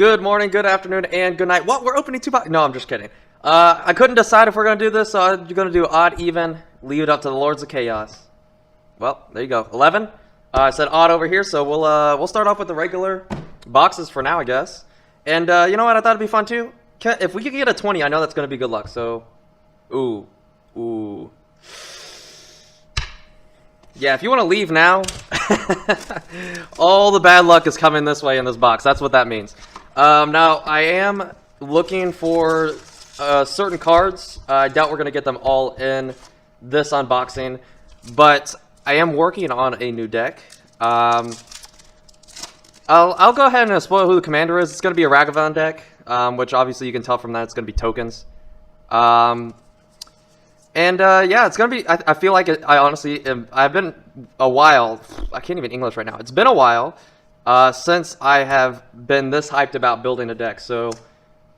Good morning, good afternoon, and good night. What? We're opening 2 boxes? No, I'm just kidding. I couldn't decide if we're going to do this, so I'm going to do odd, even, leave it up to the Lords of Chaos. Well, there you go. 11. I said odd over here, so we'll start off with the regular boxes for now, I guess. And you know what? I thought it'd be fun too. If we could get a 20, I know that's going to be good luck. So, ooh. Yeah, if you want to leave now, all the bad luck is coming this way in this box. That's what that means. Now, I am looking for certain cards. I doubt we're going to get them all in this unboxing, but I am working on a new deck. I'll go ahead and spoil who the commander is. It's going to be a Ragavan deck, which obviously you can tell from that it's going to be tokens. Yeah, it's going to be, I feel like I honestly, I've been a while, I can't even English right now. It's been a while since I have been this hyped about building a deck. So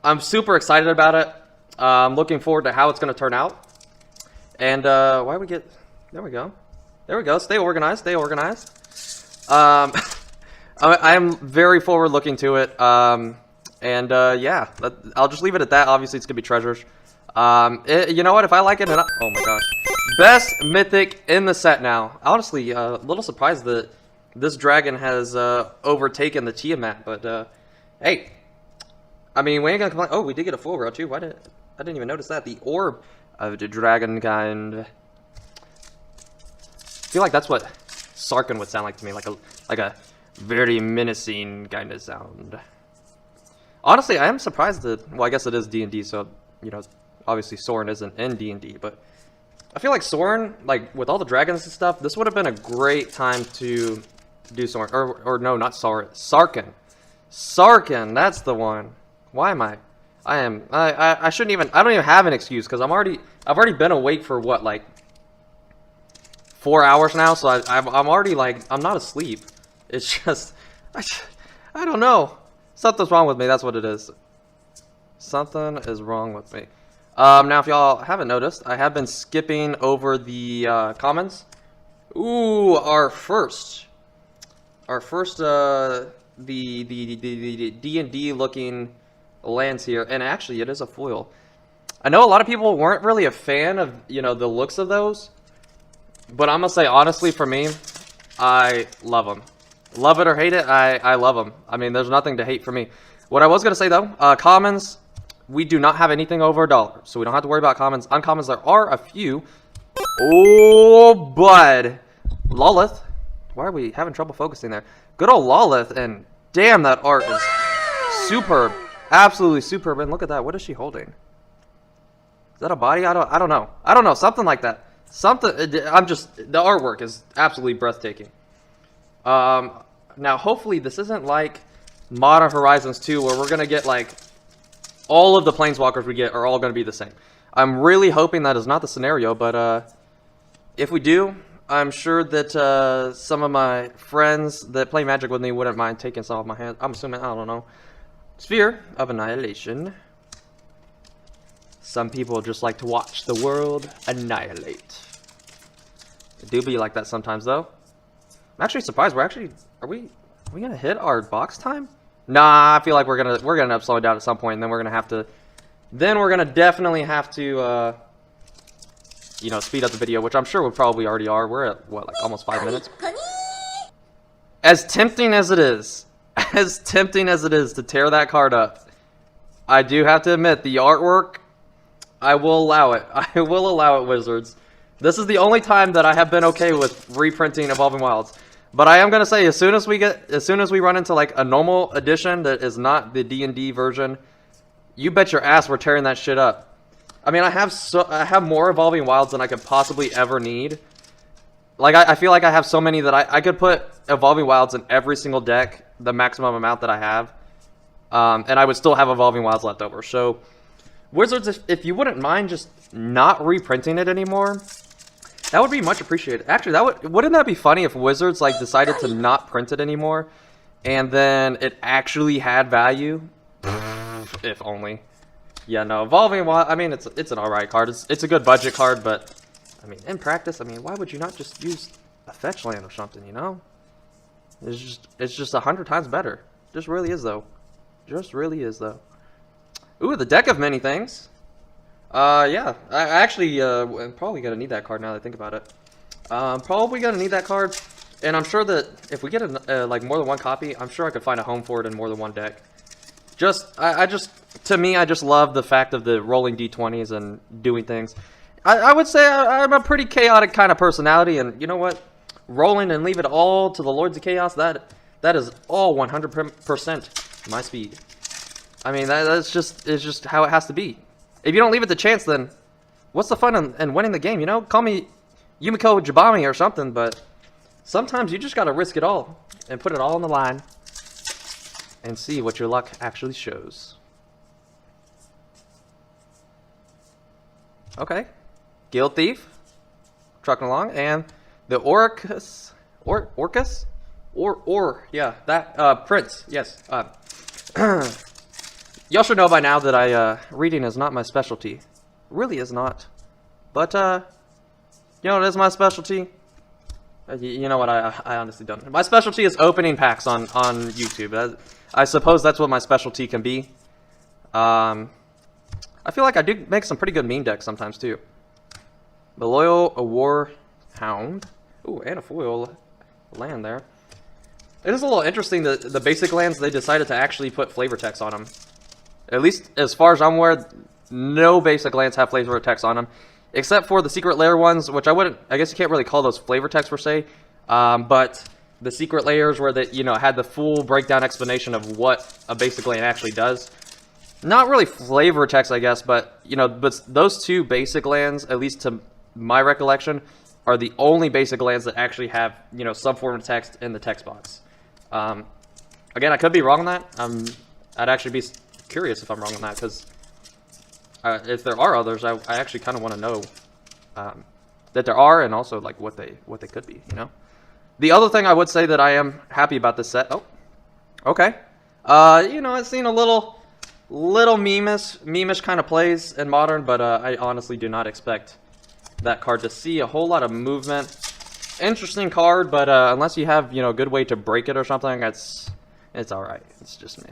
I'm super excited about it. I'm looking forward to how it's going to turn out. And why we get, there we go. There we go. Stay organized. Stay organized. I am very forward looking to it. Yeah, I'll just leave it at that. Obviously, it's going to be treasures. You know what? If I like it, oh my gosh. Best mythic in the set now. Honestly, a little surprised that this dragon has overtaken the Tiamat, but hey. I mean, we ain't gonna complain. Oh, we did get a full row too. I didn't even notice that. The orb of the dragon kind. I feel like that's what Sarkin would sound like to me, like a very menacing kind of sound. Honestly, I am surprised that, well, I guess it is D&D, so, you know, obviously Soren isn't in D&D, but I feel like Soren, like, with all the dragons and stuff, this would have been a great time to do Soren, or no, not Soren, Sarkin. Sarkin, that's the one. Why am I shouldn't even, I don't even have an excuse, because I've already been awake for what, like, 4 hours now, so I'm already, like, I'm not asleep. It's just, I don't know. Something's wrong with me, that's what it is. Something is wrong with me. Now, if y'all haven't noticed, I have been skipping over the commons. Ooh, our first, the D&D looking lands here, and actually, it is a foil. I know a lot of people weren't really a fan of, you know, the looks of those, but I'm gonna say honestly, for me, I love them. Love it or hate it, I love them. I mean, there's nothing to hate for me. What I was gonna say though, commons, we do not have anything over $1, so we don't have to worry about commons. Uncommons, there are a few. Oh, bud. Lolth. Why are we having trouble focusing there? Good old Lolth, and damn, that art is superb. Absolutely superb. And look at that. What is she holding? Is that a body? I don't know. I don't know. Something like that. Something. The artwork is absolutely breathtaking. Now, hopefully, this isn't like Modern Horizons 2, where we're gonna get like all of the planeswalkers we get are all gonna be the same. I'm really hoping that is not the scenario, but if we do, I'm sure that some of my friends that play Magic with me wouldn't mind taking some off my hands. I'm assuming, I don't know. Sphere of Annihilation. Some people just like to watch the world annihilate. It do be like that sometimes, though. I'm actually surprised. Are we gonna hit our box time? Nah, I feel like we're gonna end up slowing down at some point, and then we're gonna definitely have to you know, speed up the video, which I'm sure we probably already are. We're at what, like almost 5 minutes. As tempting as it is to tear that card up, I do have to admit the artwork, I will allow it. I will allow it, Wizards. This is the only time that I have been okay with reprinting Evolving Wilds. But I am gonna say, as soon as we run into like a normal edition that is not the D&D version, you bet your ass we're tearing that shit up. I mean, I have more Evolving Wilds than I could possibly ever need. Like, I feel like I have so many that I could put Evolving Wilds in every single deck, the maximum amount that I have. And I would still have Evolving Wilds left over. So, Wizards, if you wouldn't mind just not reprinting it anymore, that would be much appreciated. Actually, wouldn't that be funny if Wizards, like, decided to not print it anymore, and then it actually had value? If only. Yeah, no, Evolving Wild, I mean, it's an alright card. It's a good budget card, but, I mean, in practice, I mean, why would you not just use a fetch land or something, you know? It's just 100 times better. It just really is, though. Just really is, though. Ooh, the deck of many things. Yeah. I actually am probably going to need that card now that I think about it. Probably going to need that card. And I'm sure that if we get like more than one copy, I'm sure I could find a home for it in more than one deck. To me, I just love the fact of the rolling d20s and doing things. I would say I'm a pretty chaotic kind of personality, and you know what? Rolling and leave it all to the Lords of Chaos, that is all 100% my speed. I mean, it's just how it has to be. If you don't leave it to chance, then what's the fun in winning the game, you know? Call me Yumiko Jabami or something, but sometimes you just gotta risk it all and put it all on the line and see what your luck actually shows. Okay. Guild Thief. Trucking along. And the Orcus. Yeah, that, Prince. Yes. Y'all should know by now that reading is not my specialty. Really is not. But, you know what is my specialty? You know what, I honestly don't. My specialty is opening packs on YouTube. I suppose that's what my specialty can be. I feel like I do make some pretty good meme decks sometimes, too. The Loyal, a War Hound. Ooh, and a foil land there. It is a little interesting that the basic lands, they decided to actually put flavor text on them. At least, as far as I'm aware, no basic lands have flavor text on them. Except for the secret lair ones, which I guess you can't really call those flavor text per se. But the secret layers where that, you know, had the full breakdown explanation of what a basic land actually does. Not really flavor text, I guess, but, you know, but those two basic lands, at least to my recollection, are the only basic lands that actually have, you know, some form of text in the text box. Again, I could be wrong on that. I'd actually be curious if I'm wrong on that, because if there are others, I actually kind of want to know that there are, and also like what they could be, you know. The other thing I would say that I am happy about this set. Oh, okay. You know, I've seen a little meme-ish kind of plays in Modern, but I honestly do not expect that card to see a whole lot of movement. Interesting card, but unless you have, you know, a good way to break it or something, it's all right. It's just me.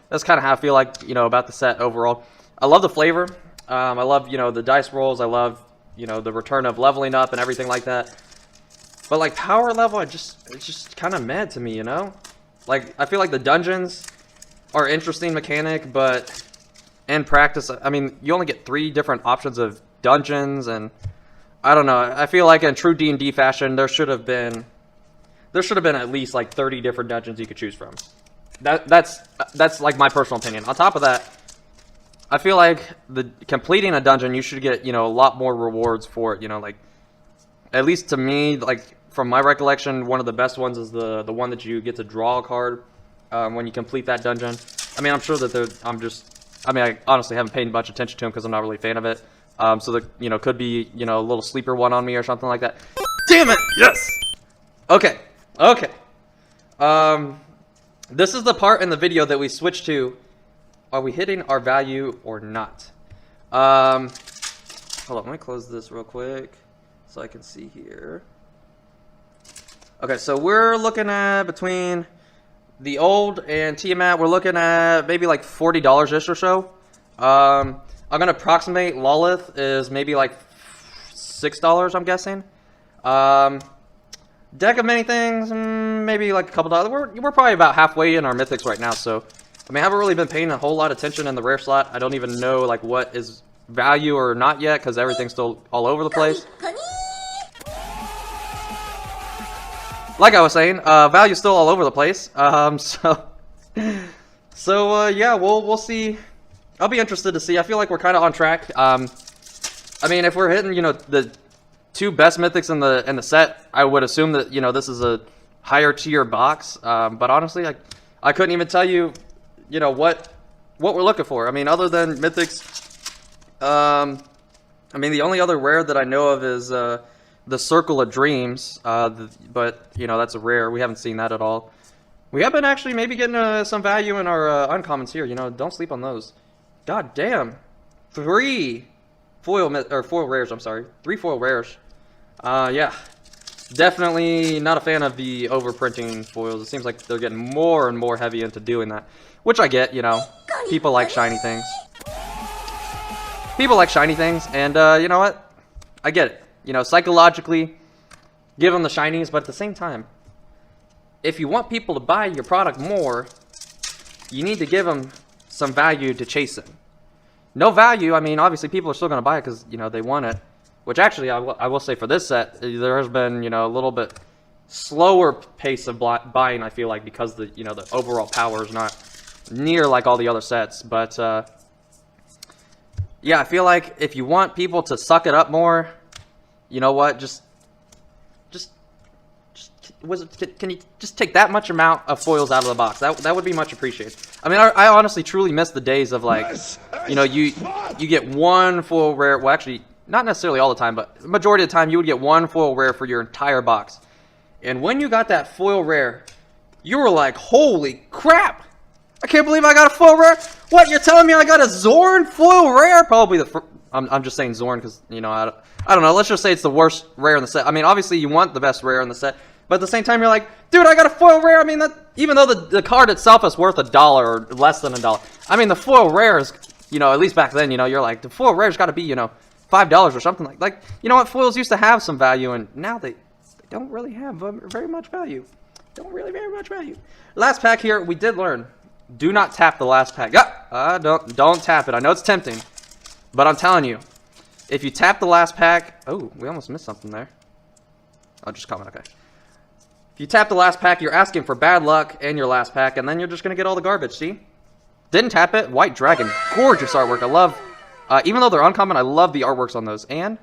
That's kind of how I feel like, you know, about the set overall. I love the flavor. I love, you know, the dice rolls. I love, you know, the return of leveling up and everything like that. But like power level, it's just kind of mad to me, you know. Like I feel like the dungeons are interesting mechanic, but in practice, I mean, you only get 3 different options of dungeons, and I don't know. I feel like in true D&D fashion, there should have been at least like 30 different dungeons you could choose from. That's like my personal opinion. On top of that, I feel like completing a dungeon, you should get, you know, a lot more rewards for it. You know, like at least to me, like from my recollection, one of the best ones is the one that you get to draw a card when you complete that dungeon. I mean, I'm sure that I honestly haven't paid much attention to them because I'm not really a fan of it. So there, you know, could be, you know, a little sleeper one on me or something like that. Damn it! Yes. Okay. This is the part in the video that we switch to. Are we hitting our value or not? Hold on, let me close this real quick so I can see here. Okay, so we're looking at between the old and Tiamat, we're looking at maybe like $40-ish or so. I'm gonna approximate Lolth is maybe like $6, I'm guessing. Deck of many things, maybe like a couple dollars. We're probably about halfway in our mythics right now, so I mean, I haven't really been paying a whole lot of attention in the rare slot. I don't even know like what is value or not yet because everything's still all over the place. Like I was saying, value's still all over the place. So yeah, we'll see. I'll be interested to see. I feel like we're kind of on track. I mean, if we're hitting, you know, the 2 best mythics in the set, I would assume that, you know, this is a higher tier box. But honestly, I couldn't even tell you, you know, what we're looking for. I mean, other than mythics, I mean, the only other rare that I know of is the Circle of Dreams. But you know, that's a rare. We haven't seen that at all. We have been actually maybe getting some value in our uncommons here. You know, don't sleep on those. God damn, 3 foil rares. I'm sorry, 3 foil rares. Yeah. Definitely not a fan of the overprinting foils. It seems like they're getting more and more heavy into doing that. Which I get, you know. People like shiny things. People like shiny things, and you know what? I get it. You know, psychologically, give them the shinies, but at the same time, if you want people to buy your product more, you need to give them some value to chase it. No value, I mean, obviously people are still going to buy it because, you know, they want it. Which actually, I will say for this set, there has been, you know, a little bit slower pace of buying, I feel like, because the, you know, the overall power is not near like all the other sets. But, yeah, I feel like if you want people to suck it up more, you know what, can you just take that much amount of foils out of the box? That would be much appreciated. I mean, I honestly truly miss the days of like, you know, you get one foil rare. Well, actually, not necessarily all the time, but the majority of the time you would get one foil rare for your entire box. And when you got that foil rare, you were like, holy crap! I can't believe I got a foil rare. What, you're telling me I got a Zorn foil rare? Probably the first. I'm just saying Zorn because, you know, I don't know. Let's just say it's the worst rare in the set. I mean, obviously you want the best rare in the set. But at the same time, you're like, dude, I got a foil rare. I mean, that even though the card itself is worth $1 or less than $1, I mean, the foil rare is, you know, at least back then, you know, you're like, the foil rare's got to be, you know, $5 or something like, you know what, foils used to have some value, and now they don't really have very much value. Don't really very much value. Last pack here, we did learn, do not tap the last pack. Don't tap it. I know it's tempting, but I'm telling you, if you tap the last pack, oh, we almost missed something there. I'll just comment, okay. If you tap the last pack, you're asking for bad luck and your last pack, and then you're just going to get all the garbage, see? Didn't tap it. White Dragon. Gorgeous artwork. I love, even though they're uncommon, I love the artworks on those. And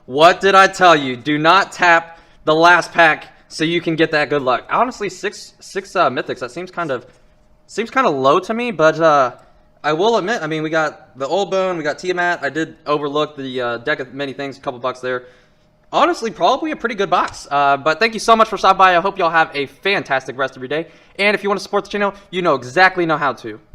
what did I tell you? Do not tap the last pack so you can get that good luck. Honestly, six mythics, that seems kind of low to me, but I will admit, I mean, we got the Gnawbone, we got Tiamat. I did overlook the deck of many things, a couple bucks there. Honestly, probably a pretty good box. But thank you so much for stopping by. I hope y'all have a fantastic rest of your day. And if you want to support the channel, you know exactly how to.